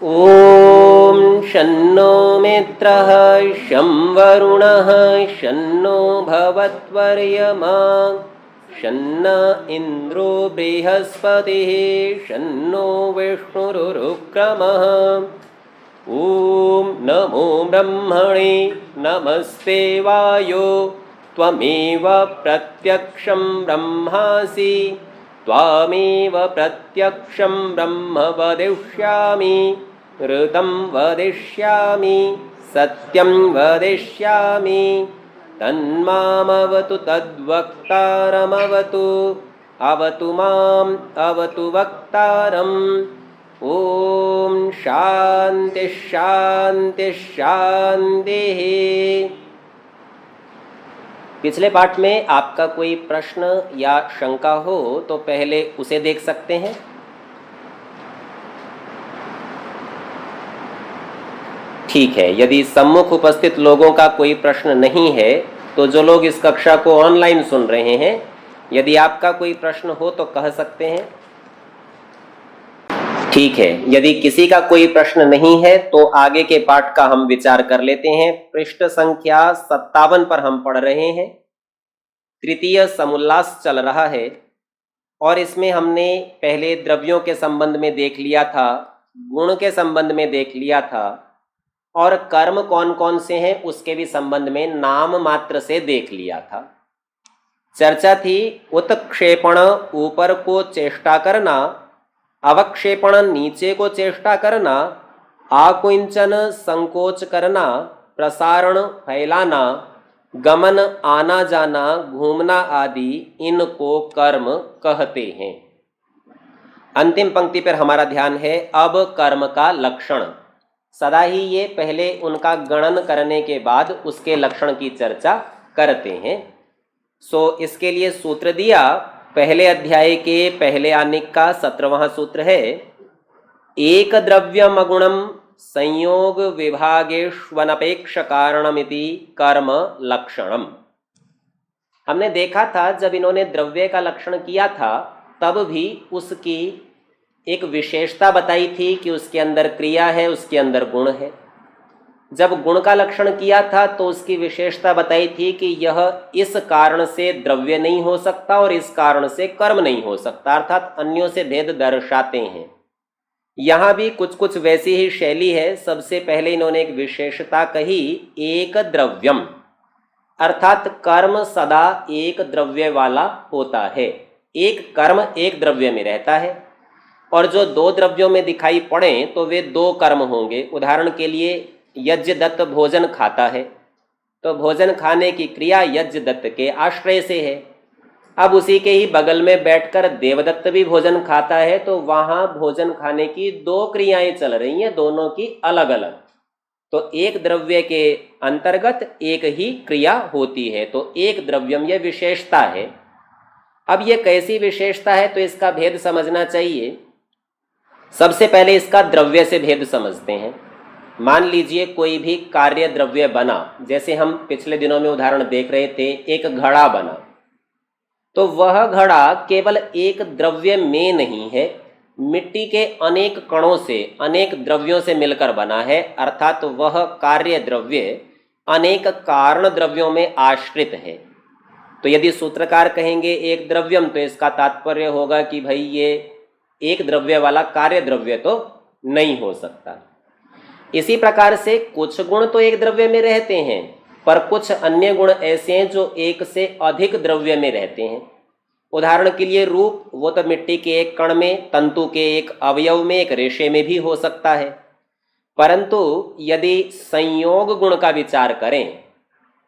ॐ शन्नो मित्रः शं वरुणः शन्नो भवत्वर्यमा शन्न इन्द्रो बृहस्पतिः शन्नो विष्णुरुक्रमः। ॐ नमो ब्रह्मणे नमस्ते वायो त्वमेव प्रत्यक्षं ब्रह्मासि त्वामेव प्रत्यक्षं ब्रह्म वदिष्यामि ऋतं वदिष्यामि सत्यं वदिष्यामि तन्मामवतु तद्वक्तारमवतु अवतु माम् अवतु वक्तारम्। ॐ शान्ति शान्ति शान्तिः। पिछले पाठ में आपका कोई प्रश्न या शंका हो तो पहले उसे देख सकते हैं। ठीक है, यदि सम्मुख उपस्थित लोगों का कोई प्रश्न नहीं है तो जो लोग इस कक्षा को ऑनलाइन सुन रहे हैं, यदि आपका कोई प्रश्न हो तो कह सकते हैं। ठीक है, यदि किसी का कोई प्रश्न नहीं है तो आगे के पाठ का हम विचार कर लेते हैं। पृष्ठ संख्या 57 पर हम पढ़ रहे हैं। तृतीय समुल्लास चल रहा है और इसमें हमने पहले द्रव्यों के संबंध में देख लिया था, गुण के संबंध में देख लिया था और कर्म कौन कौन से हैं उसके भी संबंध में नाम मात्र से देख लिया था। चर्चा थी उत्क्षेपण ऊपर को चेष्टा करना, अवक्षेपण नीचे को चेष्टा करना, आकुंचन संकोच करना, प्रसारण फैलाना, गमन आना जाना, घूमना आदि इनको कर्म कहते हैं। अंतिम पंक्ति पर हमारा ध्यान है अब कर्म का लक्षण। सदा ही ये पहले उनका गणन करने के बाद उसके लक्षण की चर्चा करते हैं। इसके लिए सूत्र दिया, पहले अध्याय के पहले आनिक का 17वां सूत्र है, एक द्रव्यम अगुणम संयोग विभागेष्वनपेक्ष कारणमिति कर्म लक्षणम। हमने देखा था जब इन्होंने द्रव्य का लक्षण किया था तब भी उसकी एक विशेषता बताई थी कि उसके अंदर क्रिया है, उसके अंदर गुण है। जब गुण का लक्षण किया था तो उसकी विशेषता बताई थी कि यह इस कारण से द्रव्य नहीं हो सकता और इस कारण से कर्म नहीं हो सकता, अर्थात अन्यों से भेद दर्शाते हैं। यहाँ भी कुछ कुछ वैसी ही शैली है। सबसे पहले इन्होंने एक विशेषता कही, एक द्रव्यम, अर्थात कर्म सदा एक द्रव्य वाला होता है। एक कर्म एक द्रव्य में रहता है और जो दो द्रव्यों में दिखाई पड़े तो वे दो कर्म होंगे। उदाहरण के लिए यज्ञदत्त भोजन खाता है तो भोजन खाने की क्रिया यज्ञदत्त के आश्रय से है। अब उसी के ही बगल में बैठकर देवदत्त भी भोजन खाता है तो वहां भोजन खाने की दो क्रियाएं चल रही हैं, दोनों की अलग अलग। तो एक द्रव्य के अंतर्गत एक ही क्रिया होती है, तो एक द्रव्यम यह विशेषता है। अब यह कैसी विशेषता है तो इसका भेद समझना चाहिए। सबसे पहले इसका द्रव्य से भेद समझते हैं। मान लीजिए कोई भी कार्य द्रव्य बना, जैसे हम पिछले दिनों में उदाहरण देख रहे थे, एक घड़ा बना, तो वह घड़ा केवल एक द्रव्य में नहीं है, मिट्टी के अनेक कणों से, अनेक द्रव्यों से मिलकर बना है, अर्थात वह कार्य द्रव्य अनेक कारण द्रव्यों में आश्रित है। तो यदि सूत्रकार कहेंगे एक द्रव्यम तो इसका तात्पर्य होगा कि भाई ये एक द्रव्य वाला कार्य द्रव्य तो नहीं हो सकता। इसी प्रकार से कुछ गुण तो एक द्रव्य में रहते हैं पर कुछ अन्य गुण ऐसे हैं जो एक से अधिक द्रव्य में रहते हैं। उदाहरण के लिए रूप, वो तो मिट्टी के एक कण में, तंतु के एक अवयव में, एक रेशे में भी हो सकता है। परंतु यदि संयोग गुण का विचार करें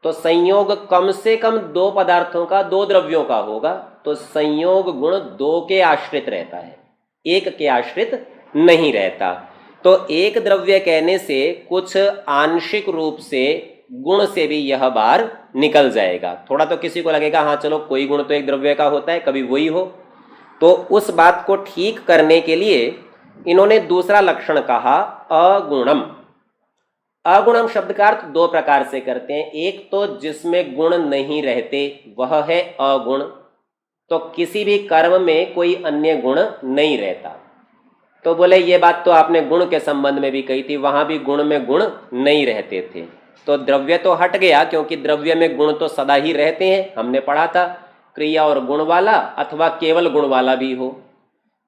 तो संयोग कम से कम दो पदार्थों का, दो द्रव्यों का होगा, तो संयोग गुण दो के आश्रित रहता है, एक के आश्रित नहीं रहता। तो एक द्रव्य कहने से कुछ आंशिक रूप से गुण से भी यह बाहर निकल जाएगा। थोड़ा तो किसी को लगेगा हाँ चलो कोई गुण तो एक द्रव्य का होता है, कभी वही हो। तो उस बात को ठीक करने के लिए इन्होंने दूसरा लक्षण कहा, अगुणम। अगुणम शब्द का अर्थ दो प्रकार से करते हैं। एक तो जिसमें गुण नहीं रहते वह है अगुण, तो किसी भी कर्म में कोई अन्य गुण नहीं रहता। तो बोले ये बात तो आपने गुण के संबंध में भी कही थी, वहां भी गुण में गुण नहीं रहते थे। तो द्रव्य तो हट गया, क्योंकि द्रव्य में गुण तो सदा ही रहते हैं, हमने पढ़ा था, क्रिया और गुण वाला अथवा केवल गुण वाला भी हो।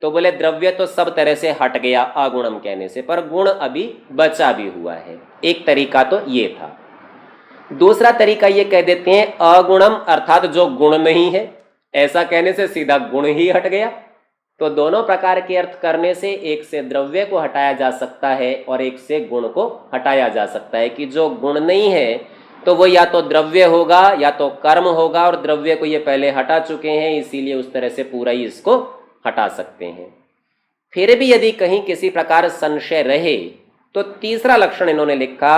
तो बोले द्रव्य तो सब तरह से हट गया अगुणम कहने से, पर गुण अभी बचा भी हुआ है। एक तरीका तो ये था। दूसरा तरीका ये कह देते हैं अगुणम अर्थात जो गुण नहीं है, ऐसा कहने से सीधा गुण ही हट गया। तो दोनों प्रकार के अर्थ करने से एक से द्रव्य को हटाया जा सकता है और एक से गुण को हटाया जा सकता है, कि जो गुण नहीं है तो वो या तो द्रव्य होगा या तो कर्म होगा, और द्रव्य को ये पहले हटा चुके हैं, इसीलिए उस तरह से पूरा ही इसको हटा सकते हैं। फिर भी यदि कहीं किसी प्रकार संशय रहे तो तीसरा लक्षण इन्होंने लिखा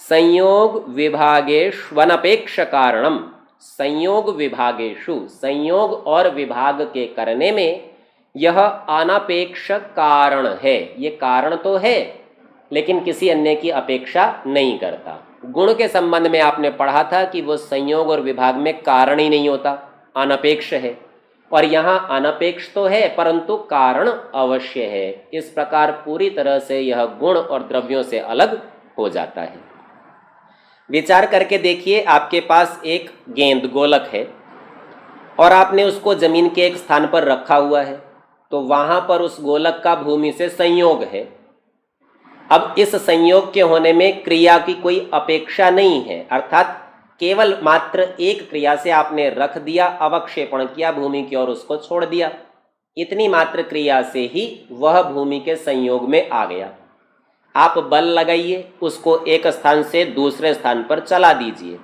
संयोग विभागेष्वनपेक्ष कारणम। संयोग विभागेषु, संयोग और विभाग के करने में यह अनपेक्ष कारण है। ये कारण तो है लेकिन किसी अन्य की अपेक्षा नहीं करता। गुण के संबंध में आपने पढ़ा था कि वो संयोग और विभाग में कारण ही नहीं होता, अनपेक्ष है, और यहाँ अनपेक्ष तो है परंतु कारण अवश्य है। इस प्रकार पूरी तरह से यह गुण और द्रव्यों से अलग हो जाता है। विचार करके देखिए, आपके पास एक गेंद गोलक है और आपने उसको जमीन के एक स्थान पर रखा हुआ है, तो वहां पर उस गोलक का भूमि से संयोग है। अब इस संयोग के होने में क्रिया की कोई अपेक्षा नहीं है, अर्थात केवल मात्र एक क्रिया से आपने रख दिया, अवक्षेपण किया भूमि की और उसको छोड़ दिया। इतनी मात्र क्रिया से ही वह भूमि के संयोग में आ गया। आप बल लगाइए, उसको एक स्थान से दूसरे स्थान पर चला दीजिए,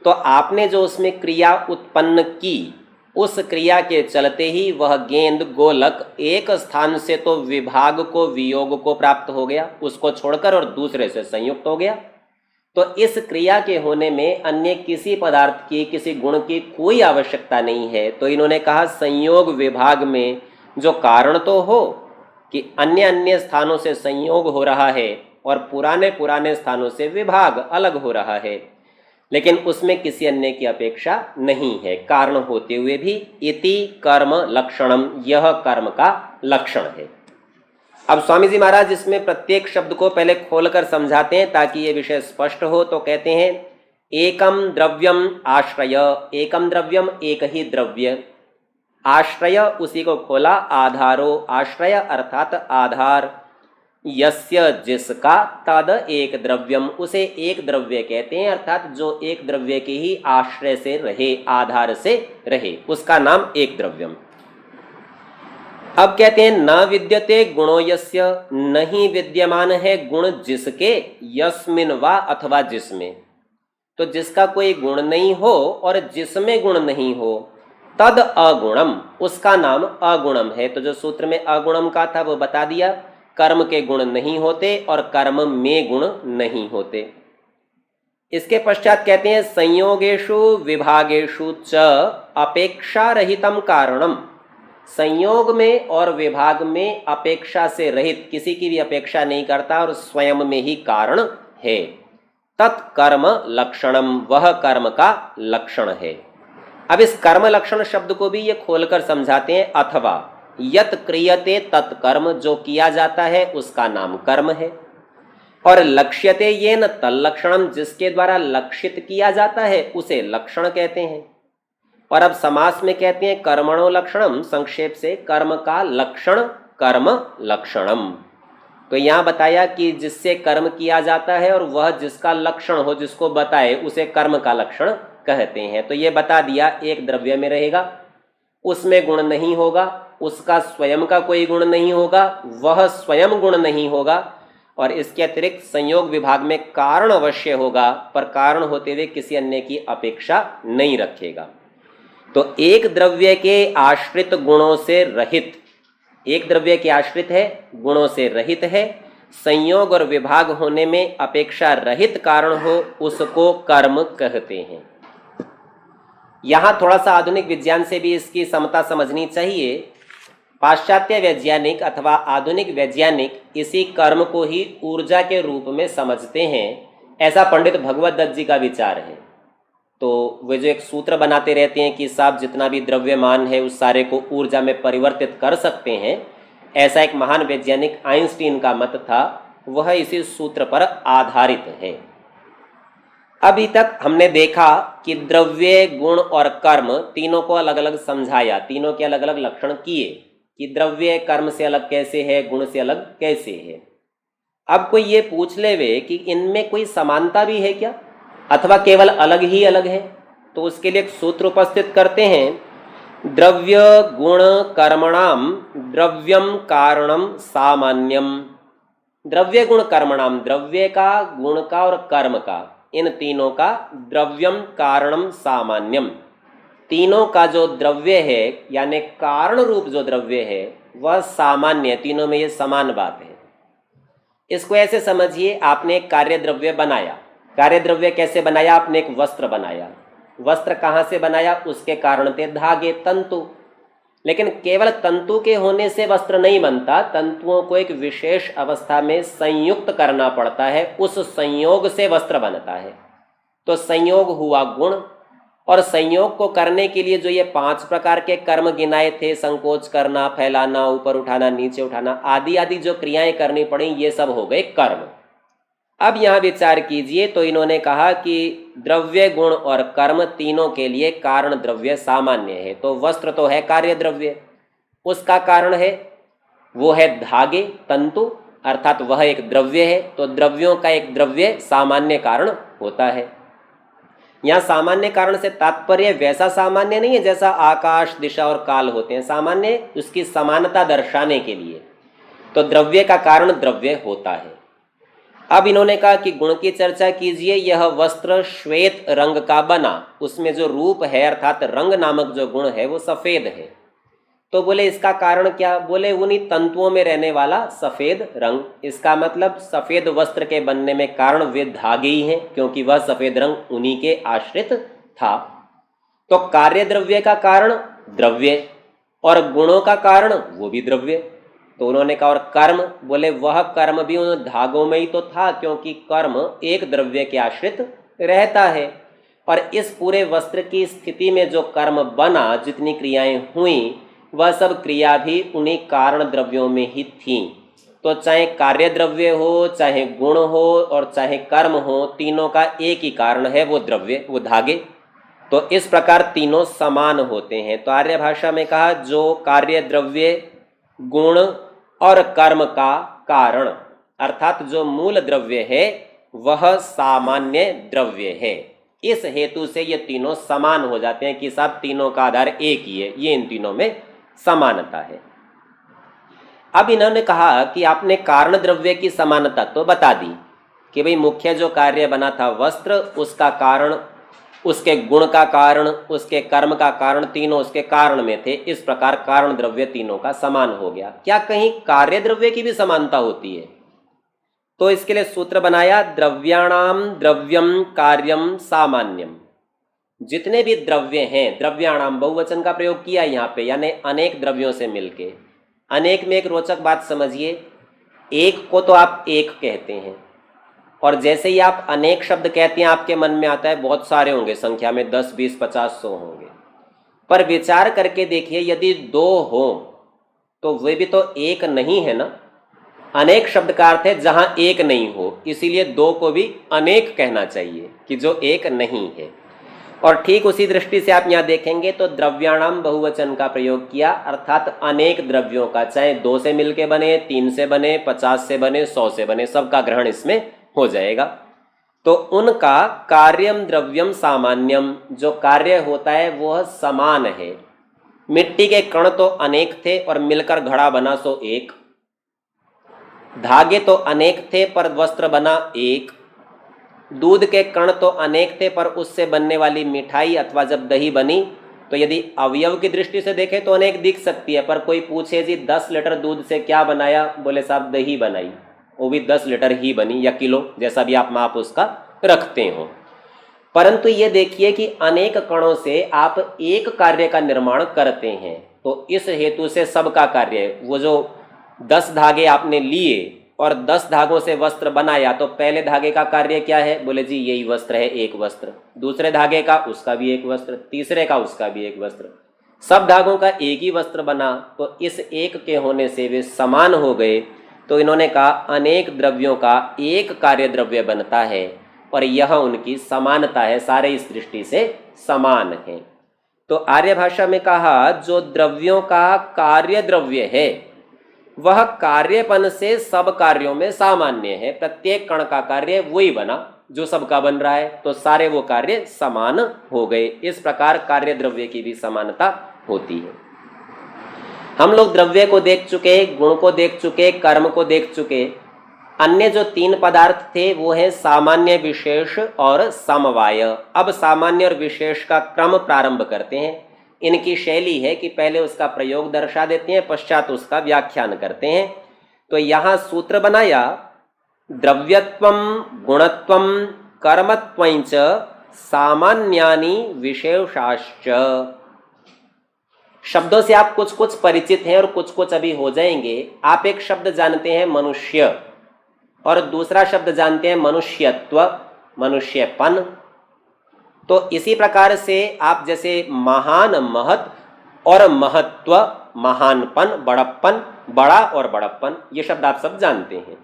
तो आपने जो उसमें क्रिया उत्पन्न की, उस क्रिया के चलते ही वह गेंद गोलक एक स्थान से तो विभाग को, वियोग को प्राप्त हो गया, उसको छोड़कर, और दूसरे से संयुक्त हो गया। तो इस क्रिया के होने में अन्य किसी पदार्थ की, किसी गुण की कोई आवश्यकता नहीं है। तो इन्होंने कहा संयोग विभाग में जो कारण तो हो कि अन्य अन्य स्थानों से संयोग हो रहा है और पुराने पुराने स्थानों से विभाग अलग हो रहा है, लेकिन उसमें किसी अन्य की अपेक्षा नहीं है, कारण होते हुए भी। इति कर्म लक्षणम, यह कर्म का लक्षण है। अब स्वामी जी महाराज इसमें प्रत्येक शब्द को पहले खोलकर समझाते हैं ताकि ये विषय स्पष्ट हो। तो कहते हैं एकम द्रव्यम आश्रय, एकम द्रव्यम एक ही द्रव्य, आश्रय उसी को खोला, आधारो, आश्रय अर्थात आधार, यस्य जिसका, तद एक द्रव्यम, उसे एक द्रव्य कहते हैं, अर्थात जो एक द्रव्य के ही आश्रय से रहे, आधार से रहे, उसका नाम एक द्रव्यम। अब कहते हैं न विद्यते गुणो यस्य, नहीं विद्यमान है गुण जिसके, यस्मिन वा अथवा जिसमें। तो जिसका कोई गुण नहीं हो और जिसमें गुण नहीं हो, तद अगुणम, उसका नाम अगुणम है। तो जो सूत्र में अगुणम का था वो बता दिया, कर्म के गुण नहीं होते और कर्म में गुण नहीं होते। इसके पश्चात कहते हैं संयोगेषु विभागेषु च अपेक्षा रहितम कारणम, संयोग में और विभाग में अपेक्षा से रहित, किसी की भी अपेक्षा नहीं करता और स्वयं में ही कारण है। तत्कर्म लक्षणम, वह कर्म का लक्षण है। अब इस कर्म लक्षण शब्द को भी ये खोलकर समझाते हैं, अथवा यत क्रियते तत्कर्म, जो किया जाता है उसका नाम कर्म है, और लक्ष्यते येन तल्लक्षणम, जिसके द्वारा लक्षित किया जाता है उसे लक्षण कहते हैं। और अब समास में कहते हैं कर्मणो लक्षणम, संक्षेप से कर्म का लक्षण कर्म लक्षणम। तो यहाँ बताया कि जिससे कर्म किया जाता है और वह जिसका लक्षण हो, जिसको बताए, उसे कर्म का लक्षण कहते हैं। तो ये बता दिया एक द्रव्य में रहेगा, उसमें गुण नहीं होगा, उसका स्वयं का कोई गुण नहीं होगा, वह स्वयं गुण नहीं होगा, और इसके अतिरिक्त संयोग विभाग में कारण अवश्य होगा, पर कारण होते हुए किसी अन्य की अपेक्षा नहीं रखेगा। तो एक द्रव्य के आश्रित गुणों से रहित, एक द्रव्य के आश्रित है, गुणों से रहित है, संयोग और विभाग होने में अपेक्षा रहित कारण हो, उसको कर्म कहते हैं। यहां थोड़ा सा आधुनिक विज्ञान से भी इसकी समता समझनी चाहिए। पाश्चात्य वैज्ञानिक अथवा आधुनिक वैज्ञानिक इसी कर्म को ही ऊर्जा के रूप में समझते हैं, ऐसा पंडित भगवत दत्त जी का विचार है। तो वे जो एक सूत्र बनाते रहते हैं कि साहब जितना भी द्रव्यमान है उस सारे को ऊर्जा में परिवर्तित कर सकते हैं, ऐसा एक महान वैज्ञानिक आइंस्टीन का मत था, वह इसी सूत्र पर आधारित है। अभी तक हमने देखा कि द्रव्य, गुण और कर्म तीनों को अलग अलग समझाया, तीनों के अलग अलग लक्षण किए कि द्रव्य कर्म से अलग कैसे है, गुण से अलग कैसे है। अब कोई ये पूछ ले वे कि इनमें कोई समानता भी है क्या, अथवा केवल अलग ही अलग है, तो उसके लिए एक सूत्र उपस्थित करते हैं। द्रव्य गुण कर्मणाम द्रव्यम कारणम सामान्यम। द्रव्य गुण कर्मणाम, द्रव्य का, गुण का और कर्म का, इन तीनों का द्रव्यम कारणम सामान्यम, तीनों का जो द्रव्य है यानी कारण रूप जो द्रव्य है वह सामान्य, तीनों में ये समान बात है। इसको ऐसे समझिए, आपने एक कार्य द्रव्य बनाया। कार्य द्रव्य कैसे बनाया? आपने एक वस्त्र बनाया। वस्त्र कहाँ से बनाया? उसके कारण थे धागे, तंतु। लेकिन केवल तंतु के होने से वस्त्र नहीं बनता, तंतुओं को एक विशेष अवस्था में संयुक्त करना पड़ता है, उस संयोग से वस्त्र बनता है। तो संयोग हुआ गुण, और संयोग को करने के लिए जो ये 5 प्रकार के कर्म गिनाए थे, संकोच करना, फैलाना, ऊपर उठाना, नीचे उठाना, आदि आदि जो क्रियाएं करनी पड़ी, ये सब हो गए कर्म। अब यहाँ विचार कीजिए तो इन्होंने कहा कि द्रव्य, गुण और कर्म तीनों के लिए कारण द्रव्य सामान्य है। तो वस्त्र तो है कार्य द्रव्य, उसका कारण है, वो है धागे, तंतु, अर्थात वह एक द्रव्य है। तो द्रव्यों का एक द्रव्य सामान्य कारण होता है। यहाँ सामान्य कारण से तात्पर्य वैसा सामान्य नहीं है जैसा आकाश, दिशा और काल होते हैं, सामान्य उसकी समानता दर्शाने के लिए। तो द्रव्य का कारण द्रव्य होता है। अब इन्होंने कहा कि गुण की चर्चा कीजिए। यह वस्त्र श्वेत रंग का बना, उसमें जो रूप है अर्थात रंग नामक जो गुण है वो सफेद है। तो बोले इसका कारण क्या? बोले उन्हीं तंतुओं में रहने वाला सफेद रंग। इसका मतलब सफेद वस्त्र के बनने में कारण वे धागे ही हैं, क्योंकि वह सफेद रंग उन्हीं के आश्रित था। तो कार्य द्रव्य का कारण द्रव्य, और गुणों का कारण वो भी द्रव्य। तो उन्होंने कहा और कर्म, बोले वह कर्म भी उन धागों में ही तो था, क्योंकि कर्म एक द्रव्य के आश्रित रहता है। और इस पूरे वस्त्र की स्थिति में जो कर्म बना, जितनी क्रियाएं हुई, वह सब क्रिया भी उन्हीं कारण द्रव्यों में ही थी। तो चाहे कार्य द्रव्य हो, चाहे गुण हो और चाहे कर्म हो, तीनों का एक ही कारण है, वो द्रव्य, वो धागे। तो इस प्रकार तीनों समान होते हैं। तो आर्य भाषा में कहा जो कार्य द्रव्य, गुण और कर्म का कारण अर्थात जो मूल द्रव्य है वह सामान्य द्रव्य है। इस हेतु से ये तीनों समान हो जाते हैं कि सब तीनों का आधार एक ही है, ये इन तीनों में समानता है। अब इन्होंने कहा कि आपने कारण द्रव्य की समानता तो बता दी कि भाई मुख्य जो कार्य बना था वस्त्र, उसका कारण, उसके गुण का कारण, उसके कर्म का कारण, तीनों उसके कारण में थे। इस प्रकार कारण द्रव्य तीनों का समान हो गया। क्या कहीं कार्य द्रव्य की भी समानता होती है? तो इसके लिए सूत्र बनाया द्रव्याणाम द्रव्यम कार्यम सामान्यम। जितने भी द्रव्य हैं, द्रव्याणाम बहुवचन का प्रयोग किया यहाँ पे, यानी अनेक द्रव्यों से मिलके। अनेक में एक रोचक बात समझिए, एक को तो आप एक कहते हैं, और जैसे ही आप अनेक शब्द कहते हैं आपके मन में आता है बहुत सारे होंगे, संख्या में 10, 20, 50, 100 होंगे। पर विचार करके देखिए, यदि 2 हो तो वे भी तो एक नहीं है ना। अनेक शब्द का अर्थ है जहां एक नहीं हो, इसीलिए 2 को भी अनेक कहना चाहिए कि जो एक नहीं है। और ठीक उसी दृष्टि से आप यहाँ देखेंगे तो द्रव्याणाम बहुवचन का प्रयोग किया, अर्थात अनेक द्रव्यों का, चाहे 2 से मिलके बने, 3 से बने, 50 से बने, 100 से बने, सबका ग्रहण इसमें हो जाएगा। तो उनका कार्यम द्रव्यम सामान्यम, जो कार्य होता है वह समान है। मिट्टी के कण तो अनेक थे और मिलकर घड़ा बना सो एक, धागे तो अनेक थे पर वस्त्र बना एक, दूध के कण तो अनेक थे पर उससे बनने वाली मिठाई अथवा जब दही बनी तो यदि अवयव की दृष्टि से देखें तो अनेक दिख सकती है। पर कोई पूछे जी 10 लीटर दूध से क्या बनाया? बोले साहब दही बनाई, वो भी 10 लीटर ही बनी, या किलो, जैसा भी आप माप उसका रखते हो। परंतु ये देखिए कि अनेक कणों से आप एक कार्य का निर्माण करते हैं। तो इस हेतु से सबका कार्य, वो जो 10 धागे आपने लिए और 10 धागों से वस्त्र बनाया, तो पहले धागे का कार्य क्या है? बोले जी यही वस्त्र है, एक वस्त्र। दूसरे धागे का, उसका भी एक वस्त्र। तीसरे का, उसका भी एक वस्त्र। सब धागों का एक ही वस्त्र बना तो इस एक के होने से वे समान हो गए। तो इन्होंने कहा अनेक द्रव्यों का एक कार्य द्रव्य बनता है और यह उनकी समानता है, सारे इस दृष्टि से समान है। तो आर्य भाषा में कहा जो द्रव्यों का कार्य द्रव्य है वह कार्यपन से सब कार्यों में सामान्य है। प्रत्येक कण का कार्य वही बना जो सबका बन रहा है, तो सारे वो कार्य समान हो गए। इस प्रकार कार्य द्रव्य की भी समानता होती है। हम लोग द्रव्य को देख चुके, गुण को देख चुके, कर्म को देख चुके। अन्य जो तीन पदार्थ थे वो है सामान्य, विशेष और समवाय। अब सामान्य और विशेष का क्रम प्रारंभ करते हैं। इनकी शैली है कि पहले उसका प्रयोग दर्शा देते हैं, पश्चात उसका व्याख्यान करते हैं। तो यहाँ सूत्र बनाया द्रव्यत्वम गुणत्वम कर्मत्वंच सामान्यानि विशेषाश्च। शब्दों से आप कुछ कुछ परिचित हैं और कुछ कुछ अभी हो जाएंगे। आप एक शब्द जानते हैं मनुष्य और दूसरा शब्द जानते हैं मनुष्यत्व, मनुष्यपन। तो इसी प्रकार से आप जैसे महान, महत और महत्व, महानपन, बड़प्पन, बड़ा और बड़प्पन, ये शब्द आप सब जानते हैं।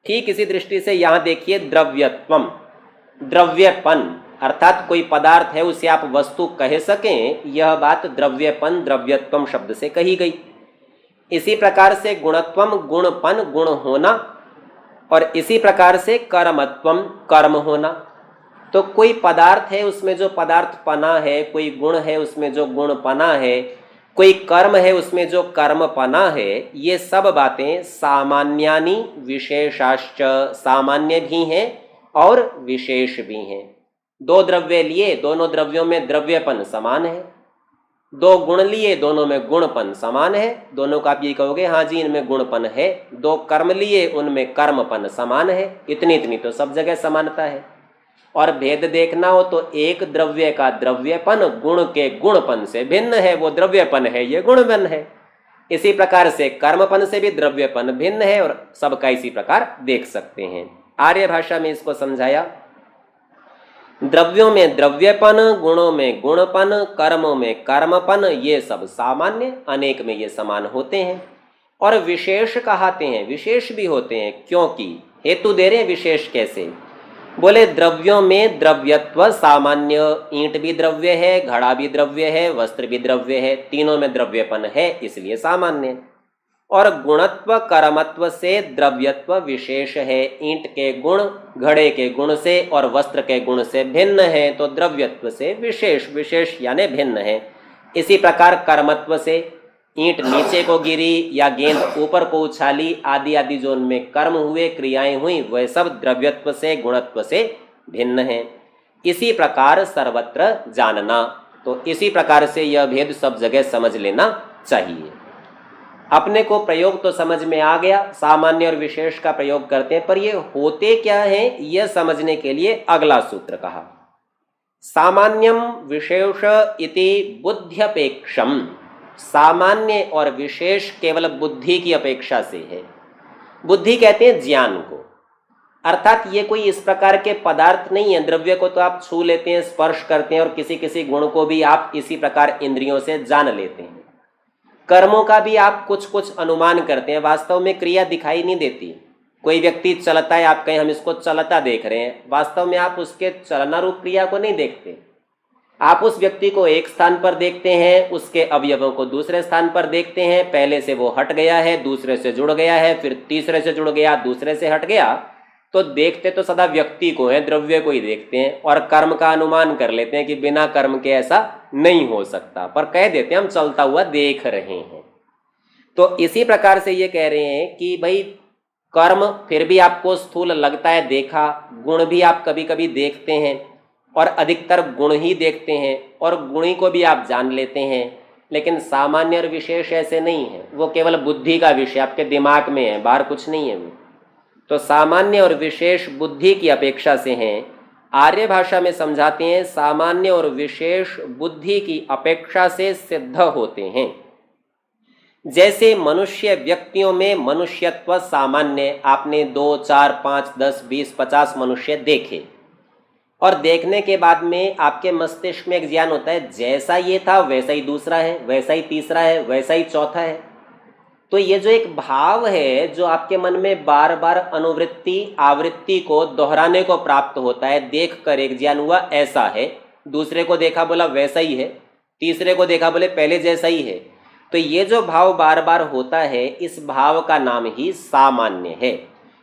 ठीक इसी दृष्टि से यहाँ देखिए द्रव्यत्वम, द्रव्यपन अर्थात कोई पदार्थ है उसे आप वस्तु कह सकें, यह बात द्रव्यपन, द्रव्यत्वम शब्द से कही गई। इसी प्रकार से गुणत्वम, गुणपन, गुण होना, और इसी प्रकार से कर्मत्वम, कर्म होना। तो कोई पदार्थ है उसमें जो पदार्थपना है, कोई गुण है उसमें जो गुणपना है, कोई कर्म है उसमें जो कर्मपना है, ये सब बातें सामान्यानि विशेषाश्च, सामान्य भी हैं और विशेष भी हैं। दो द्रव्य लिए, दोनों द्रव्यों में द्रव्यपन समान है। दो गुण लिए, दोनों में गुणपन समान है। दोनों का आप ये कहोगे हाँ जी इनमें गुणपन है। दो कर्म लिए, उनमें कर्मपन समान है। इतनी इतनी तो सब जगह समानता है। और भेद देखना हो तो एक द्रव्य का द्रव्यपन गुण के गुणपन से भिन्न है, वो द्रव्यपन है, ये गुणपन है। इसी प्रकार से कर्मपन से भी द्रव्यपन भिन्न है और सबका इसी प्रकार देख सकते हैं। आर्य भाषा में इसको समझाया द्रव्यों में द्रव्यपन, गुणों में गुणपन, कर्मों में कर्मपन, ये सब सामान्य, अनेक में ये समान होते हैं। और विशेष कहाते हैं, विशेष भी होते हैं। क्योंकि हेतु दे रहे हैं विशेष कैसे, बोले द्रव्यों में द्रव्यत्व सामान्य, ईंट भी द्रव्य है, घड़ा भी द्रव्य है, वस्त्र भी द्रव्य है, तीनों में द्रव्यपन है इसलिए सामान्य। और गुणत्व कर्मत्व से द्रव्यत्व विशेष है, ईंट के गुण घड़े के गुण से और वस्त्र के गुण से भिन्न है, तो द्रव्यत्व से विशेष, विशेष यानी भिन्न है। इसी प्रकार कर्मत्व से ईंट नीचे को गिरी या गेंद ऊपर को उछाली आदि आदि जो उनमें कर्म हुए, क्रियाएं हुई, वह सब द्रव्यत्व से गुणत्व से भिन्न है। इसी प्रकार सर्वत्र जानना, तो इसी प्रकार से यह भेद सब जगह समझ लेना चाहिए। अपने को प्रयोग तो समझ में आ गया, सामान्य और विशेष का प्रयोग करते हैं, पर ये होते क्या हैं यह समझने के लिए अगला सूत्र कहा सामान्यम विशेष इति बुद्ध्यपेक्षम। सामान्य और विशेष केवल बुद्धि की अपेक्षा से है। बुद्धि कहते हैं ज्ञान को, अर्थात ये कोई इस प्रकार के पदार्थ नहीं है। द्रव्य को तो आप छू लेते हैं, स्पर्श करते हैं, और किसी किसी गुण को भी आप इसी प्रकार इंद्रियों से जान लेते हैं। कर्मों का भी आप कुछ कुछ अनुमान करते हैं, वास्तव में क्रिया दिखाई नहीं देती। कोई व्यक्ति चलता है, आप कहें हम इसको चलता देख रहे हैं, वास्तव में आप उसके चलना रूप क्रिया को नहीं देखते। आप उस व्यक्ति को एक स्थान पर देखते हैं, उसके अवयवों को दूसरे स्थान पर देखते हैं। पहले से वो हट गया है, दूसरे से जुड़ गया है, फिर तीसरे से जुड़ गया, दूसरे से हट गया। तो देखते तो सदा व्यक्ति को है, द्रव्य को ही देखते हैं, और कर्म का अनुमान कर लेते हैं कि बिना कर्म के ऐसा नहीं हो सकता, पर कह देते हैं हम चलता हुआ देख रहे हैं। तो इसी प्रकार से ये कह रहे हैं कि भाई कर्म फिर भी आपको स्थूल लगता है, देखा, गुण भी आप कभी कभी देखते हैं और अधिकतर गुण ही देखते हैं, और गुणी को भी आप जान लेते हैं। लेकिन सामान्य और विशेष ऐसे नहीं है, वो केवल बुद्धि का विषय आपके दिमाग में है, बाहर कुछ नहीं है वो। तो सामान्य और विशेष बुद्धि की अपेक्षा से हैं। आर्य भाषा में समझाते हैं सामान्य और विशेष बुद्धि की अपेक्षा से सिद्ध होते हैं। जैसे मनुष्य व्यक्तियों में मनुष्यत्व सामान्य, आपने 2, 4, 5, 10, 20, 50 मनुष्य देखे, और देखने के बाद में आपके मस्तिष्क में एक ज्ञान होता है, जैसा ये था वैसा ही दूसरा है, वैसा ही तीसरा है, वैसा ही चौथा है। तो ये जो एक भाव है जो आपके मन में बार बार अनुवृत्ति आवृत्ति को दोहराने को प्राप्त होता है, देख कर एक ज्ञान हुआ ऐसा है, दूसरे को देखा बोला वैसा ही है, तीसरे को देखा बोले पहले जैसा ही है। तो ये जो भाव बार बार होता है, इस भाव का नाम ही सामान्य है।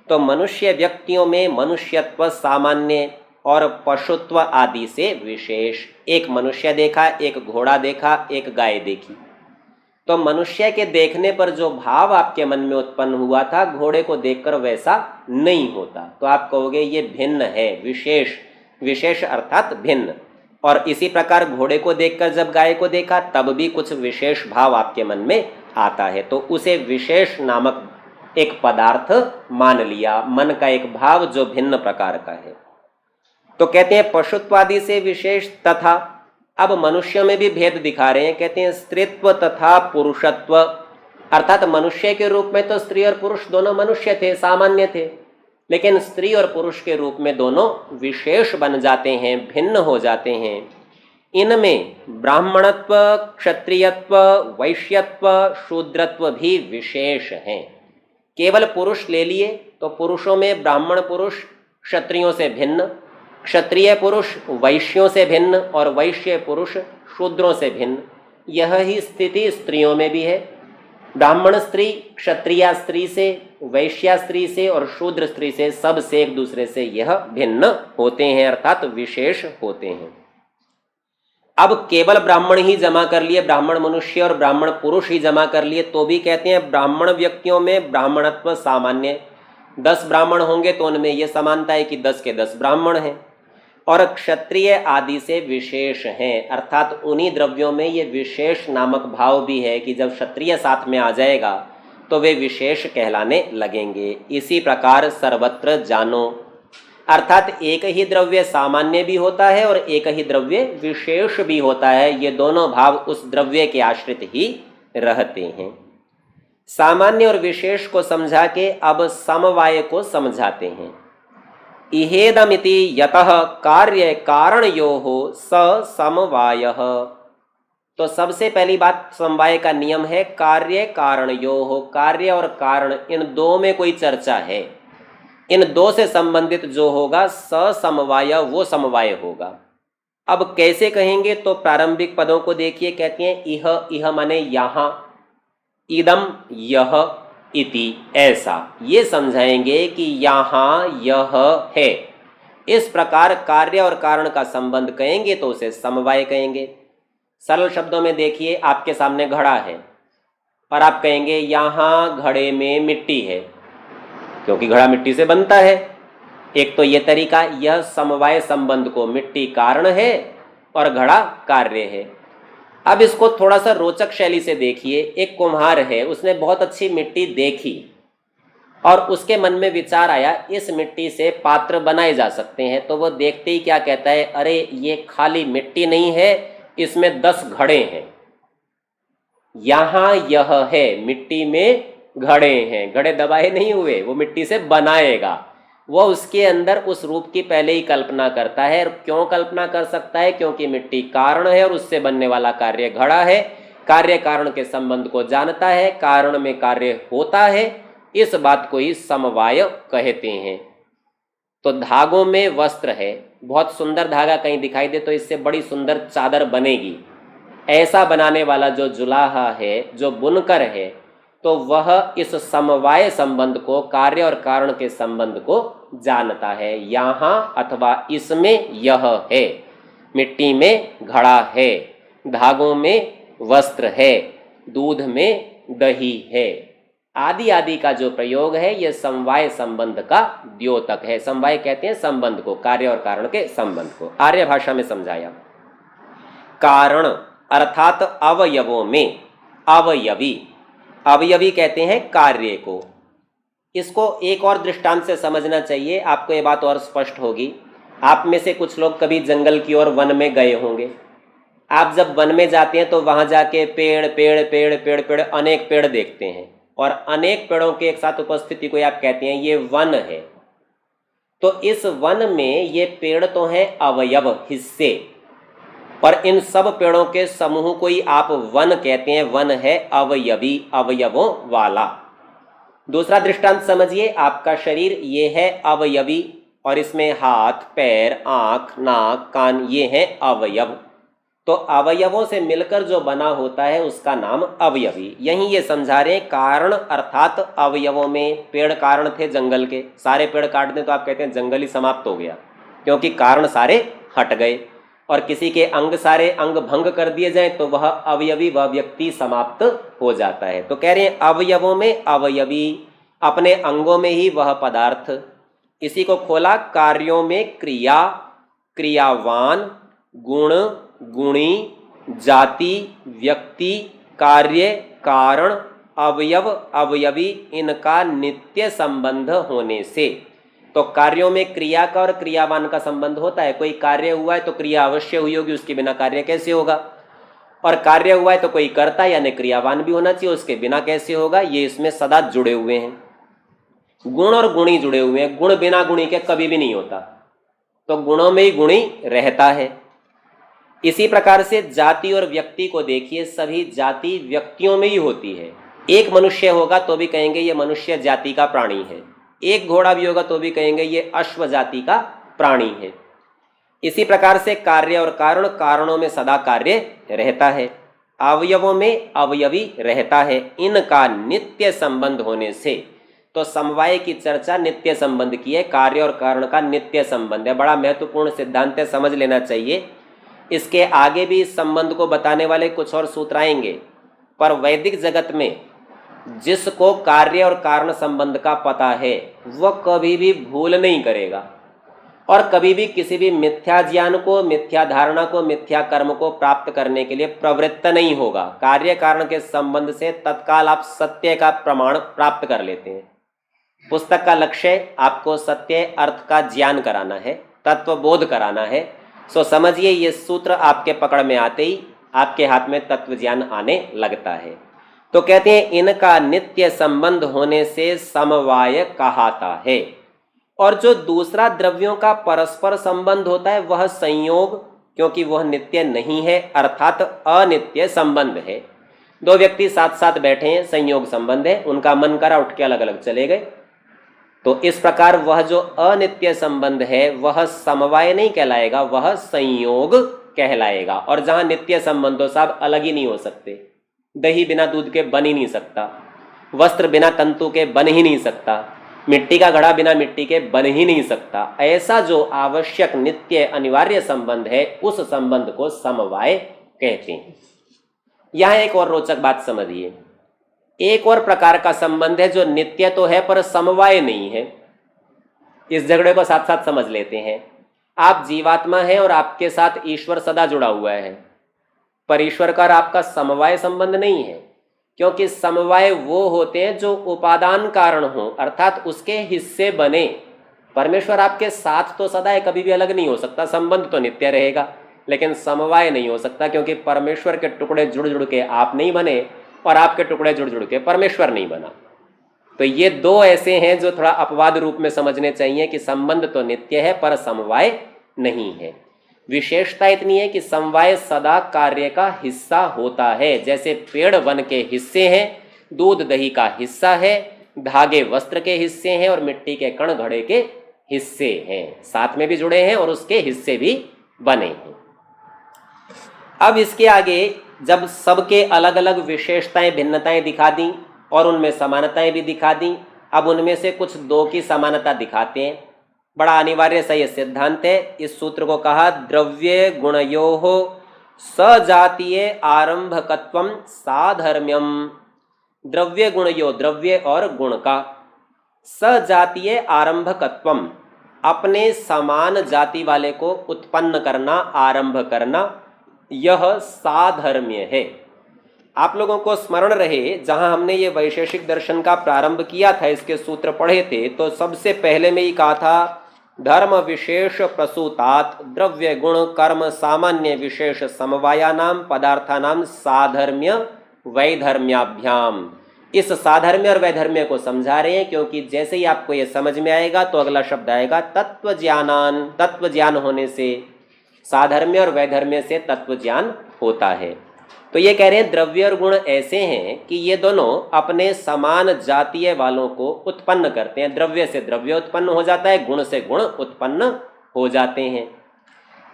तो मनुष्य व्यक्तियों में मनुष्यत्व सामान्य और पशुत्व आदि से विशेष। एक मनुष्य देखा, एक घोड़ा देखा, एक गाय देखी, तो मनुष्य के देखने पर जो भाव आपके मन में उत्पन्न हुआ था, घोड़े को देखकर वैसा नहीं होता। तो आप कहोगे ये भिन्न है, विशेष, विशेष अर्थात भिन्न। और इसी प्रकार घोड़े को देखकर जब गाय को देखा तब भी कुछ विशेष भाव आपके मन में आता है, तो उसे विशेष नामक एक पदार्थ मान लिया, मन का एक भाव जो भिन्न प्रकार का है। तो कहते हैं पशुत्वादि से विशेष। तथा अब मनुष्य में भी भेद दिखा रहे हैं, कहते हैं स्त्रीत्व तथा पुरुषत्व, अर्थात मनुष्य के रूप में तो स्त्री और पुरुष दोनों मनुष्य थे, सामान्य थे, लेकिन स्त्री और पुरुष के रूप में दोनों विशेष बन जाते हैं, भिन्न हो जाते हैं। इनमें ब्राह्मणत्व, क्षत्रियत्व, वैश्यत्व, शूद्रत्व भी विशेष हैं। केवल पुरुष ले लिए तो पुरुषों में ब्राह्मण पुरुष क्षत्रियों से भिन्न, क्षत्रिय पुरुष वैश्यों से भिन्न और वैश्य पुरुष शूद्रों से भिन्न। यह ही स्थिति स्त्रियों में भी है। ब्राह्मण स्त्री क्षत्रिया स्त्री से, वैश्या स्त्री से और शूद्र स्त्री से, सब से एक दूसरे से यह भिन्न होते हैं, अर्थात विशेष होते हैं। अब केवल ब्राह्मण ही जमा कर लिए, ब्राह्मण मनुष्य और ब्राह्मण पुरुष ही जमा कर लिए, तो भी कहते हैं ब्राह्मण व्यक्तियों में ब्राह्मणत्व सामान्य। 10 ब्राह्मण होंगे तो उनमें यह समानता है कि 10 के 10 ब्राह्मण हैं, और क्षत्रिय आदि से विशेष हैं, अर्थात उन्हीं द्रव्यों में ये विशेष नामक भाव भी है कि जब क्षत्रिय साथ में आ जाएगा तो वे विशेष कहलाने लगेंगे। इसी प्रकार सर्वत्र जानो, अर्थात एक ही द्रव्य सामान्य भी होता है और एक ही द्रव्य विशेष भी होता है, ये दोनों भाव उस द्रव्य के आश्रित ही रहते हैं। सामान्य और विशेष को समझा के अब समवाय को समझाते हैं। इहेदमिति यतः कार्य कारणयोः स समवायः। तो सबसे पहली बात समवाय का नियम है, कार्य कारणयोः, कार्य और कारण इन दो में कोई चर्चा है, इन दो से संबंधित जो होगा स समवाय, वो समवाय होगा। अब कैसे कहेंगे, तो प्रारंभिक पदों को देखिए, कहते हैं इह, इह माने यहाँ, इदम यह, इति ऐसा, ये समझाएंगे कि यहाँ यह है। इस प्रकार कार्य और कारण का संबंध कहेंगे तो उसे समवाय कहेंगे। सरल शब्दों में देखिए, आपके सामने घड़ा है और आप कहेंगे यहाँ घड़े में मिट्टी है, क्योंकि घड़ा मिट्टी से बनता है। एक तो ये तरीका, यह समवाय संबंध को मिट्टी कारण है और घड़ा कार्य है। अब इसको थोड़ा सा रोचक शैली से देखिए। एक कुम्हार है, उसने बहुत अच्छी मिट्टी देखी और उसके मन में विचार आया इस मिट्टी से पात्र बनाए जा सकते हैं। तो वो देखते ही क्या कहता है, अरे ये खाली मिट्टी नहीं है, इसमें 10 घड़े हैं। यहाँ यह है, मिट्टी में घड़े हैं, घड़े दबाए नहीं हुए, वो मिट्टी से बनाएगा। वह उसके अंदर उस रूप की पहले ही कल्पना करता है। और क्यों कल्पना कर सकता है, क्योंकि मिट्टी कारण है और उससे बनने वाला कार्य घड़ा है। कार्य कारण के संबंध को जानता है, कारण में कार्य होता है, इस बात को ही समवाय कहते हैं। तो धागों में वस्त्र है, बहुत सुंदर धागा कहीं दिखाई दे तो इससे बड़ी सुंदर चादर बनेगी। ऐसा बनाने वाला जो जुलाहा है, जो बुनकर है, तो वह इस समवाय संबंध को, कार्य और कारण के संबंध को जानता है। यहाँ अथवा इसमें यह है, मिट्टी में घड़ा है, धागों में वस्त्र है, दूध में दही है, आदि आदि का जो प्रयोग है यह समवाय संबंध का द्योतक है। समवाय कहते हैं संबंध को, कार्य और कारण के संबंध को। आर्य भाषा में समझाया, कारण अर्थात अवयवों में अवयवी, अवयवी कहते हैं कार्य को। इसको एक और दृष्टांत से समझना चाहिए, आपको ये बात और स्पष्ट होगी। आप में से कुछ लोग कभी जंगल की ओर, वन में गए होंगे। आप जब वन में जाते हैं तो वहां जाके पेड़ पेड़ पेड़ पेड़ पेड़ अनेक पेड़ देखते हैं, और अनेक पेड़ों के एक साथ उपस्थिति को आप कहते हैं ये वन है। तो इस वन में ये पेड़ तो हैं अवयव, हिस्से, पर इन सब पेड़ों के समूह को ही आप वन कहते हैं। वन है अवयवी, अवयवों वाला। दूसरा दृष्टांत समझिए, आपका शरीर ये है अवयवी और इसमें हाथ, पैर, आंख, नाक, कान ये हैं अवयव। तो अवयवों से मिलकर जो बना होता है उसका नाम अवयवी। यहीं ये समझा रहे हैं कारण अर्थात अवयवों में। पेड़ कारण थे जंगल के, सारे पेड़ काट दें तो आप कहते हैं जंगल ही समाप्त हो गया, क्योंकि कारण सारे हट गए। और किसी के अंग सारे अंग भंग कर दिए जाएं तो वह अवयवी, वह व्यक्ति समाप्त हो जाता है। तो कह रहे हैं अवयवों में अवयवी, अपने अंगों में ही वह पदार्थ। इसी को खोला, कार्यों में क्रिया, क्रियावान, गुण, गुणी, जाति, व्यक्ति, कार्य, कारण, अवयव, अवयवी, इनका नित्य संबंध होने से। तो कार्यों में क्रिया का और क्रियावान का संबंध होता है। कोई कार्य हुआ है तो क्रिया अवश्य हुई होगी, उसके बिना कार्य कैसे होगा। और कार्य हुआ है तो कोई कर्ता यानी क्रियावान भी होना चाहिए, उसके बिना कैसे होगा। ये इसमें सदा जुड़े हुए हैं। गुण और गुणी जुड़े हुए हैं, गुण बिना गुणी के कभी भी नहीं होता, तो गुणों में ही गुणी रहता है। इसी प्रकार से जाति और व्यक्ति को देखिए, सभी जाति व्यक्तियों में ही होती है। एक मनुष्य होगा तो भी कहेंगे ये मनुष्य जाति का प्राणी है, एक घोड़ा भी होगा तो भी कहेंगे ये अश्व जाति का प्राणी है। इसी प्रकार से कार्य और कारण, कारणों में सदा कार्य रहता है, अवयवों में अवयवी रहता है, इनका नित्य संबंध होने से। तो समवाय की चर्चा नित्य संबंध की है, कार्य और कारण का नित्य संबंध है। बड़ा महत्वपूर्ण सिद्धांत है, समझ लेना चाहिए। इसके आगे भी इस संबंध को बताने वाले कुछ और सूत्र आएंगे, पर वैदिक जगत में जिसको कार्य और कारण संबंध का पता है वह कभी भी भूल नहीं करेगा और कभी भी किसी भी मिथ्या ज्ञान को, मिथ्या धारणा को, मिथ्या कर्म को प्राप्त करने के लिए प्रवृत्त नहीं होगा। कार्य कारण के संबंध से तत्काल आप सत्य का प्रमाण प्राप्त कर लेते हैं। पुस्तक का लक्ष्य आपको सत्य अर्थ का ज्ञान कराना है, तत्वबोध कराना है। सो समझिए ये सूत्र आपके पकड़ में आते ही आपके हाथ में तत्व ज्ञान आने लगता है। तो कहते हैं इनका नित्य संबंध होने से समवाय कहाता है। और जो दूसरा द्रव्यों का परस्पर संबंध होता है वह संयोग, क्योंकि वह नित्य नहीं है, अर्थात अनित्य संबंध है। दो व्यक्ति साथ साथ बैठे हैं, संयोग संबंध है, उनका मन करा उठ के अलग अलग चले गए। तो इस प्रकार वह जो अनित्य संबंध है वह समवाय नहीं कहलाएगा, वह संयोग कहलाएगा। और जहां नित्य संबंधों साहब अलग ही नहीं हो सकते, दही बिना दूध के बन ही नहीं सकता, वस्त्र बिना तंतु के बन ही नहीं सकता, मिट्टी का घड़ा बिना मिट्टी के बन ही नहीं सकता। ऐसा जो आवश्यक नित्य अनिवार्य संबंध है उस संबंध को समवाय कहते हैं। यहां एक और रोचक बात समझिए, एक और प्रकार का संबंध है जो नित्य तो है पर समवाय नहीं है। इस झगड़े को साथ साथ समझ लेते हैं। आप जीवात्मा हैं और आपके साथ ईश्वर सदा जुड़ा हुआ है, पर ईश्वर का आपका समवाय संबंध नहीं है, क्योंकि समवाय वो होते हैं जो उपादान कारण हो, अर्थात उसके हिस्से बने। परमेश्वर आपके साथ तो सदा है, कभी भी अलग नहीं हो सकता, संबंध तो नित्य रहेगा, लेकिन समवाय नहीं हो सकता, क्योंकि परमेश्वर के टुकड़े जुड़ जुड़ के आप नहीं बने और आपके टुकड़े जुड़ जुड़ के परमेश्वर नहीं बना। तो ये दो ऐसे हैं जो थोड़ा अपवाद रूप में समझने चाहिए कि संबंध तो नित्य है पर समवाय नहीं है। विशेषता इतनी है कि समवाय सदा कार्य का हिस्सा होता है। जैसे पेड़ वन के हिस्से हैं, दूध दही का हिस्सा है, धागे वस्त्र के हिस्से हैं और मिट्टी के कण घड़े के हिस्से हैं, साथ में भी जुड़े हैं और उसके हिस्से भी बने हैं। अब इसके आगे जब सबके अलग अलग विशेषताएं, भिन्नताएं दिखा दी और उनमें समानताएं भी दिखा दी, अब उनमें से कुछ दो की समानता दिखाते हैं। बड़ा अनिवार्य सा यह सिद्धांत है। इस सूत्र को कहा द्रव्य गुणयोः सजातीय आरंभकत्वम साधर्म्यम। द्रव्य गुणयो, द्रव्य और गुण का, सजातीय आरंभकत्वम, अपने समान जाति वाले को उत्पन्न करना, आरंभ करना, यह साधर्म्य है। आप लोगों को स्मरण रहे, जहां हमने ये वैशेषिक दर्शन का प्रारंभ किया था, इसके सूत्र पढ़े थे, तो सबसे पहले में ही कहा था धर्म विशेष प्रसूतात् द्रव्य गुण कर्म सामान्य विशेष समवायानाम पदार्थानाम साधर्म्य वैधर्म्याभ्याम। इस साधर्म्य और वैधर्म्य को समझा रहे हैं, क्योंकि जैसे ही आपको ये समझ में आएगा तो अगला शब्द आएगा तत्व ज्ञानान। तत्व ज्ञान होने से, साधर्म्य और वैधर्म्य से तत्व ज्ञान होता है। तो ये कह रहे हैं द्रव्य और गुण ऐसे हैं कि ये दोनों अपने समान जातीय वालों को उत्पन्न करते हैं। द्रव्य से द्रव्य उत्पन्न हो जाता है, गुण से गुण उत्पन्न हो जाते हैं।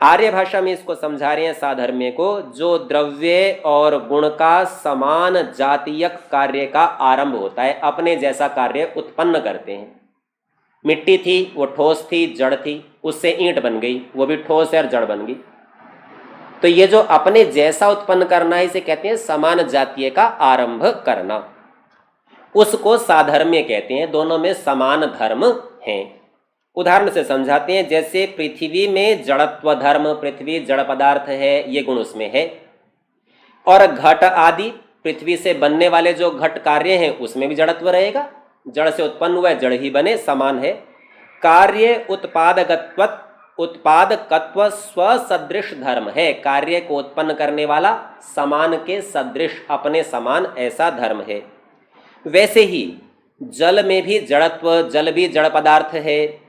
आर्य भाषा में इसको समझा रहे हैं साधर्म्य को, जो द्रव्य और गुण का समान जातीयक कार्य का आरंभ होता है, अपने जैसा कार्य उत्पन्न करते हैं। मिट्टी थी, वो ठोस थी, जड़ थी, उससे ईंट बन गई, वो भी ठोस है और जड़ बन गई। तो ये जो अपने जैसा उत्पन्न करना है, इसे कहते हैं समान जातीय का आरंभ करना, उसको साधर्म्य कहते हैं। दोनों में समान धर्म हैं। उदाहरण से समझाते हैं, जैसे पृथ्वी में जड़त्व धर्म, पृथ्वी जड़ पदार्थ है, ये गुण उसमें है। और घट आदि पृथ्वी से बनने वाले जो घट कार्य हैं उसमें भी जड़त्व रहेगा, जड़ से उत्पन्न हुआ है, जड़ ही बने, समान है। कार्य उत्पादकत्व स्वसदृश धर्म है, कार्य को उत्पन्न करने वाला समान के सदृश, अपने समान ऐसा धर्म है। वैसे ही जल में भी जड़त्व, जल भी जड़ पदार्थ है,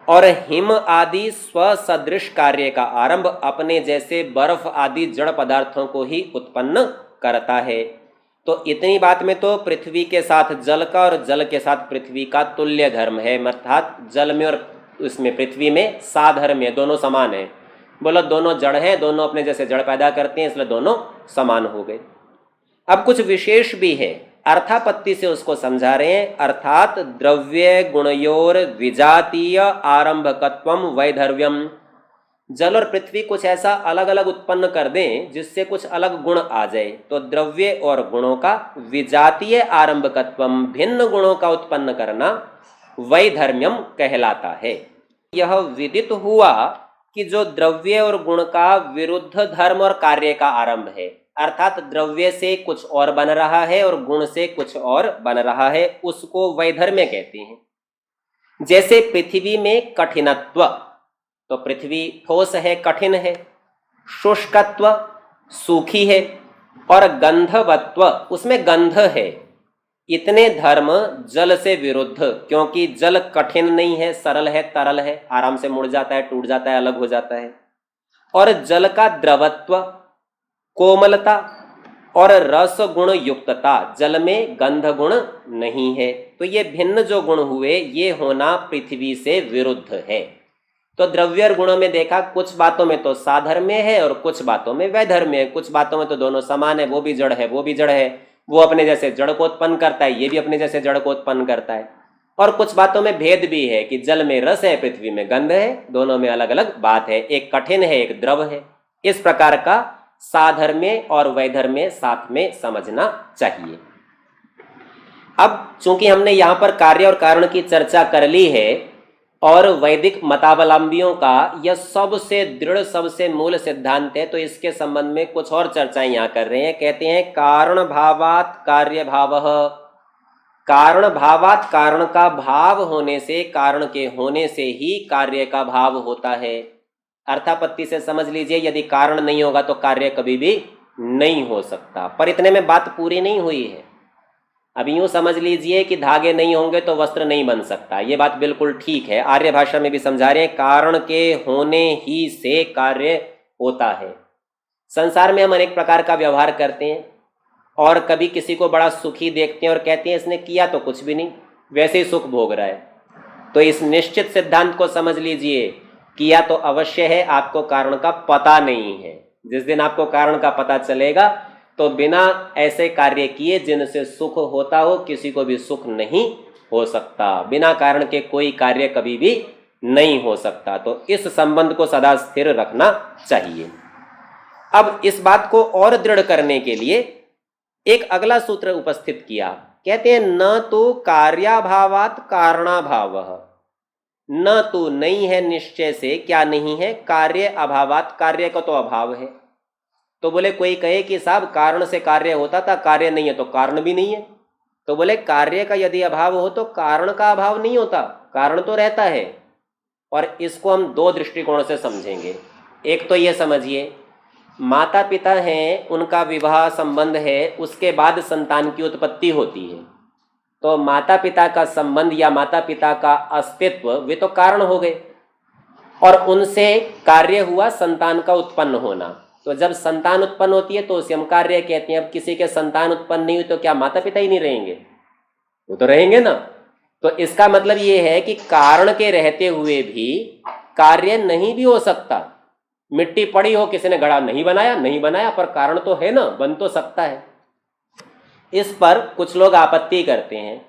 और हिम आदि स्वसदृश कार्य का आरंभ अपने जैसे बर्फ आदि जड़ पदार्थों को ही उत्पन्न करता है। तो इतनी बात में तो पृथ्वी के साथ जल का और जल के साथ पृथ्वी का तुल्य धर्म है, अर्थात जल में और उसमें पृथ्वी में साधर्म्य, दोनों समान है। बोलो दोनों जड़ हैं, दोनों अपने जैसे जड़ पैदा करते हैं, इसलिए दोनों समान हो गए। अब कुछ विशेष भी है, अर्थापत्ति से उसको समझा रहे हैं। अर्थात द्रव्य गुणयोर विजातीय आरंभकत्वम वैधर्व्यम, जल और पृथ्वी कुछ ऐसा अलग अलग उत्पन्न कर दें जिससे कुछ अलग गुण आ जाए, तो द्रव्य और गुणों का विजातीय आरंभकत्वम, भिन्न गुणों का उत्पन्न करना, वैधर्म्यम कहलाता है। यह विदित हुआ कि जो द्रव्य और गुण का विरुद्ध धर्म और कार्य का आरंभ है, अर्थात द्रव्य से कुछ और बन रहा है और गुण से कुछ और बन रहा है, उसको वैधर्म्य कहते हैं। जैसे पृथ्वी में कठिनत्व, तो पृथ्वी ठोस है, कठिन है। शुष्कत्व, सूखी है। और गंधवत्व, उसमें गंध है। इतने धर्म जल से विरुद्ध, क्योंकि जल कठिन नहीं है, सरल है, तरल है, आराम से मुड़ जाता है, टूट जाता है, अलग हो जाता है। और जल का द्रवत्व, कोमलता और रस गुण युक्तता, जल में गंध गुण नहीं है। तो ये भिन्न जो गुण हुए, ये होना पृथ्वी से विरुद्ध है। तो द्रव्य और गुणों में देखा, कुछ बातों में तो साधर्म्य है और कुछ बातों में वैधर्म्य है, कुछ बातों में तो दोनों समान है, वो भी जड़ है, वो भी जड़ है, वो अपने जैसे जड़ को उत्पन्न करता है, ये भी अपने जैसे जड़ को उत्पन्न करता है। और कुछ बातों में भेद भी है कि जल में रस है, पृथ्वी में गंध है, दोनों में अलग अलग बात है, एक कठिन है, एक द्रव है। इस प्रकार का साधर्म्य और वैधर्म्य साथ में समझना चाहिए। अब चूंकि हमने यहां पर कार्य और कारण की चर्चा कर ली है, और वैदिक मतावलंबियों का यह सबसे दृढ़, सबसे मूल सिद्धांत है, तो इसके संबंध में कुछ और चर्चाएं यहां कर रहे हैं। कहते हैं कारण भावात कार्य भावः, कारण भावात, कारण का भाव होने से, कारण के होने से ही कार्य का भाव होता है। अर्थापत्ति से समझ लीजिए, यदि कारण नहीं होगा तो कार्य कभी भी नहीं हो सकता। पर इतने में बात पूरी नहीं हुई है। अब यूं समझ लीजिए कि धागे नहीं होंगे तो वस्त्र नहीं बन सकता, ये बात बिल्कुल ठीक है। आर्य भाषा में भी समझा रहे हैं, कारण के होने ही से कार्य होता है। संसार में हम अनेक प्रकार का व्यवहार करते हैं, और कभी किसी को बड़ा सुखी देखते हैं और कहते हैं इसने किया तो कुछ भी नहीं, वैसे ही सुख भोग रहा है। तो इस निश्चित सिद्धांत को समझ लीजिए, किया तो अवश्य है, आपको कारण का पता नहीं है। जिस दिन आपको कारण का पता चलेगा तो बिना ऐसे कार्य किए जिनसे सुख होता हो, किसी को भी सुख नहीं हो सकता। बिना कारण के कोई कार्य कभी भी नहीं हो सकता। तो इस संबंध को सदा स्थिर रखना चाहिए। अब इस बात को और दृढ़ करने के लिए एक अगला सूत्र उपस्थित किया। कहते हैं न तो कार्याभावात कारणाभावः, न तो नहीं है निश्चय से, क्या नहीं है, कार्य अभावात, कार्य का तो अभाव है। तो बोले कोई कहे कि साहब कारण से कार्य होता था, कार्य नहीं है तो कारण भी नहीं है। तो बोले कार्य का यदि अभाव हो तो कारण का अभाव नहीं होता, कारण तो रहता है। और इसको हम दो दृष्टिकोण से समझेंगे। एक तो ये समझिए माता पिता हैं, उनका विवाह संबंध है, उसके बाद संतान की उत्पत्ति होती है। तो माता पिता का संबंध या माता पिता का अस्तित्व वे तो कारण हो गए, और उनसे कार्य हुआ संतान का उत्पन्न होना। तो जब संतान उत्पन्न होती है तो उसे हम कार्य कहते हैं। अब किसी के संतान उत्पन्न नहीं हुई तो क्या माता पिता ही नहीं रहेंगे? वो तो रहेंगे ना। तो इसका मतलब ये है कि कारण के रहते हुए भी कार्य नहीं भी हो सकता। मिट्टी पड़ी हो, किसी ने घड़ा नहीं बनाया, पर कारण तो है ना, बन तो सकता है। इस पर कुछ लोग आपत्ति करते हैं,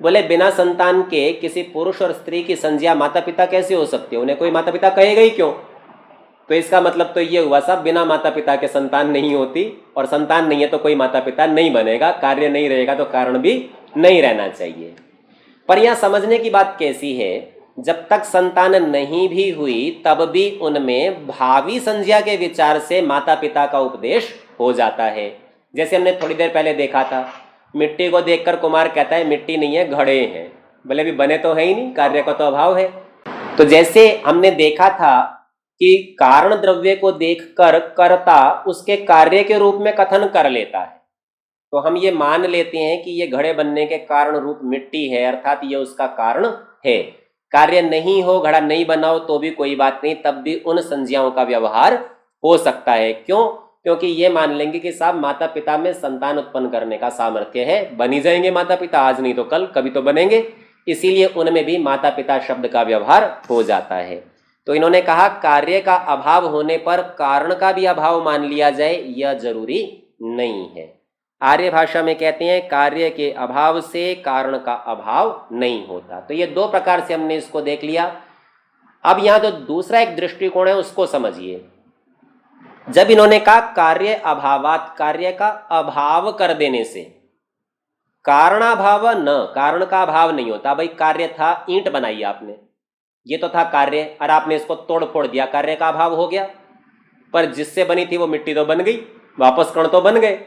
बोले बिना संतान के किसी पुरुष और स्त्री की संज्ञा माता पिता कैसे हो सकती है? उन्हें कोई माता पिता कहेगा ही क्यों? तो इसका मतलब तो ये हुआ साहब, बिना माता पिता के संतान नहीं होती, और संतान नहीं है तो कोई माता पिता नहीं बनेगा, कार्य नहीं रहेगा तो कारण भी नहीं रहना चाहिए। पर यह समझने की बात कैसी है, जब तक संतान नहीं भी हुई तब भी उनमें भावी संज्ञा के विचार से माता पिता का उपदेश हो जाता है। जैसे हमने थोड़ी देर पहले देखा था, मिट्टी को देखकर कुमार कहता है मिट्टी नहीं है, घड़े हैं। भले भी बने तो है ही नहीं, कार्य का तो अभाव है। तो जैसे हमने देखा था कि कारण द्रव्य को देखकर कर्ता उसके कार्य के रूप में कथन कर लेता है, तो हम ये मान लेते हैं कि ये घड़े बनने के कारण रूप मिट्टी है, अर्थात ये उसका कारण है। कार्य नहीं हो, घड़ा नहीं बनाओ तो भी कोई बात नहीं, तब भी उन संज्ञाओं का व्यवहार हो सकता है। क्यों? क्योंकि ये मान लेंगे कि साहब माता पिता में संतान उत्पन्न करने का सामर्थ्य है, बनी जाएंगे माता पिता, आज नहीं तो कल, कभी तो बनेंगे, इसीलिए उनमें भी माता पिता शब्द का व्यवहार हो जाता है। तो इन्होंने कहा कार्य का अभाव होने पर कारण का भी अभाव मान लिया जाए, यह जरूरी नहीं है। आर्य भाषा में कहते हैं कार्य के अभाव से कारण का अभाव नहीं होता। तो ये दो प्रकार से हमने इसको देख लिया। अब यहां जो दूसरा एक दृष्टिकोण है उसको समझिए। जब इन्होंने कहा कार्य अभावात, कार्य का अभाव कर देने से, कारणाभाव न, कारण का अभाव नहीं होता। भाई कार्य था, ईंट बनाई आपने, ये तो था कार्य, और आपने इसको तोड़ फोड़ दिया, कार्य का अभाव हो गया। पर जिससे बनी थी वो मिट्टी तो बन गई, वापस कण तो बन गए।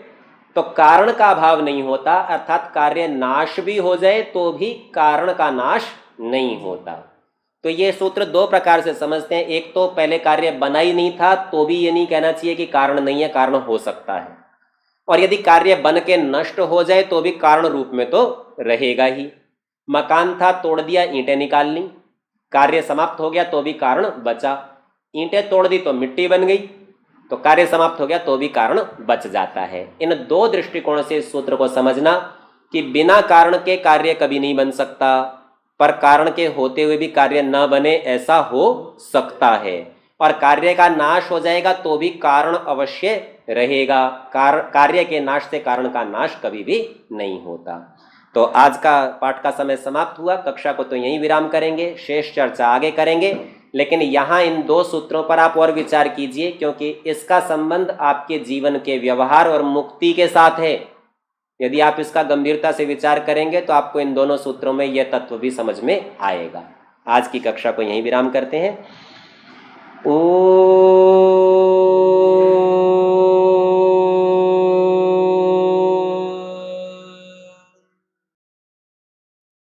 तो कारण का अभाव नहीं होता, अर्थात कार्य नाश भी हो जाए तो भी कारण का नाश नहीं होता। तो ये सूत्र दो प्रकार से समझते हैं। एक तो पहले कार्य बना ही नहीं था तो भी ये नहीं कहना चाहिए कि कारण नहीं है, कारण हो सकता है। और यदि कार्य बन के नष्ट हो जाए तो भी कारण रूप में तो रहेगा ही। मकान था, तोड़ दिया, ईंटें निकाल ली, कार्य समाप्त हो गया तो भी कारण बचा। ईंटें तोड़ दी तो मिट्टी बन गई, तो कार्य समाप्त हो गया तो भी कारण बच जाता है। इन दो दृष्टिकोण से इस सूत्र को समझना कि बिना कारण के कार्य कभी नहीं बन सकता, पर कारण के होते हुए भी कार्य न बने ऐसा हो सकता है। और कार्य का नाश हो जाएगा तो भी कारण अवश्य रहेगा। कार्य के नाश से कारण का नाश कभी भी नहीं होता। तो आज का पाठ का समय समाप्त हुआ। कक्षा को तो यहीं विराम करेंगे, शेष चर्चा आगे करेंगे। लेकिन यहाँ इन दो सूत्रों पर आप और विचार कीजिए, क्योंकि इसका संबंध आपके जीवन के व्यवहार और मुक्ति के साथ है। यदि आप इसका गंभीरता से विचार करेंगे तो आपको इन दोनों सूत्रों में यह तत्व भी समझ में आएगा। आज की कक्षा को यहीं विराम करते हैं। ओ